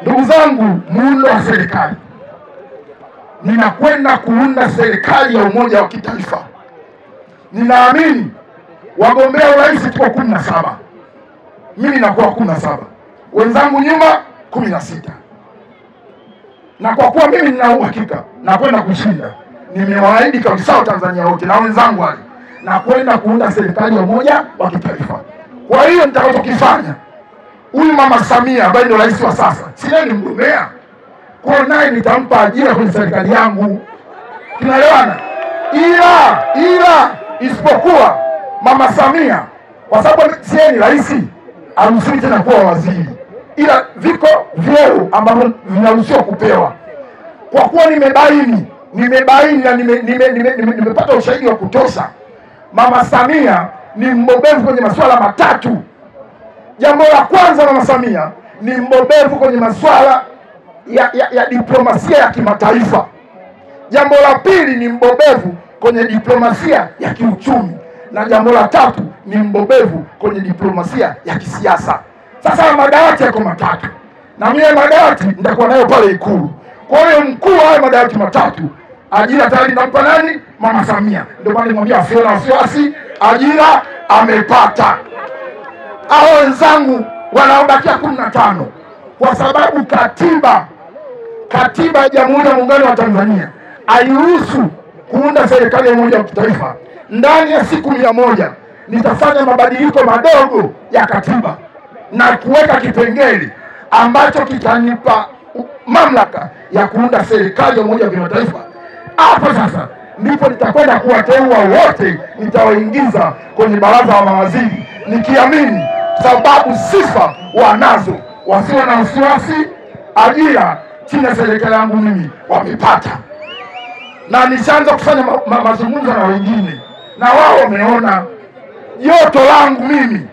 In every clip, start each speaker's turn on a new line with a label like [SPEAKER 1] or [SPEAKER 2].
[SPEAKER 1] Ndugu zangu, muundo wa serikali, ninakwenda kuunda serikali ya umoja wa kitaifa. Ninaamini wagombea urais tuko 17. Mimi nakuwa 17. Wenzangu nyuma 16. Na kwa kuwa mimi nina uhakika na kwenda kushinda, nimewaahidi kabisa Tanzania wote na wenzangu wale, na kwenda kuunda serikali ya umoja wa kitaifa. Kwa hiyo nitakachokifanya, huyu Mama Samia ambaye ndio rais wa sasa, sina ni mgombea, kwa naye nitampa ajira kwenye serikali yangu. Tunaelewana? Ila isipokuwa Mama Samia, kwa sababu sie ni rais, haruhusiwi tena kuwa waziri, ila viko vyeo ambavyo vinaruhusiwa kupewa. Kwa kuwa nimebaini na nimepata ushahidi wa kutosha, Mama Samia ni mbobevu kwenye masuala matatu. Jambo la kwanza, Mama Samia ni mbobevu kwenye masuala ya diplomasia ya kimataifa. Jambo la pili, ni mbobevu kwenye diplomasia ya kiuchumi, na jambo la tatu, ni mbobevu kwenye diplomasia ya kisiasa. Sasa madawati yako matatu, na mimi madawati nitakuwa nayo pale Ikulu. Kwa hiyo mkuu wa madawati matatu, ajira tayari nampa nani? Mama Samia. Ndio maana nimwambia asiwe na wasiwasi, ajira amepata. Hao wenzangu wanaobakia 15, kwa sababu katiba ya Jamhuri ya Muungano wa Tanzania hairuhusu kuunda serikali ya umoja wa kitaifa. Ndani ya siku 100 nitafanya mabadiliko madogo ya katiba na kuweka kipengele ambacho kitanipa mamlaka ya kuunda serikali ya umoja wa kitaifa. Hapo sasa ndipo nitakwenda kuwateua wote, nitawaingiza kwenye baraza la mawaziri, nikiamini sababu sifa wanazo, wasiwe na wasiwasi. Ajira chini ya serikali yangu mimi wamepata, na nishaanza kufanya mazungumzo na wengine, na wao wameona joto langu mimi,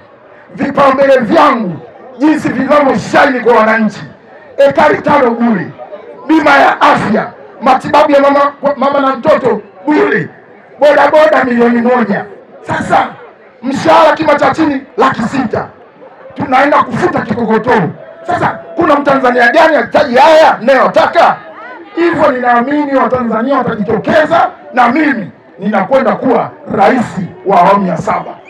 [SPEAKER 1] vipaumbele vyangu jinsi vinavyoshine kwa wananchi. Ekari 5 bure, bima ya afya, matibabu ya mama na mtoto bure, bodaboda milioni 1. Sasa mshahara kima cha chini 600,000. Tunaenda kufuta kikokotoo. Sasa kuna Mtanzania gani anahitaji haya ninayotaka? Hivyo ninaamini Watanzania watajitokeza, na mimi ninakwenda kuwa rais wa awamu ya 7.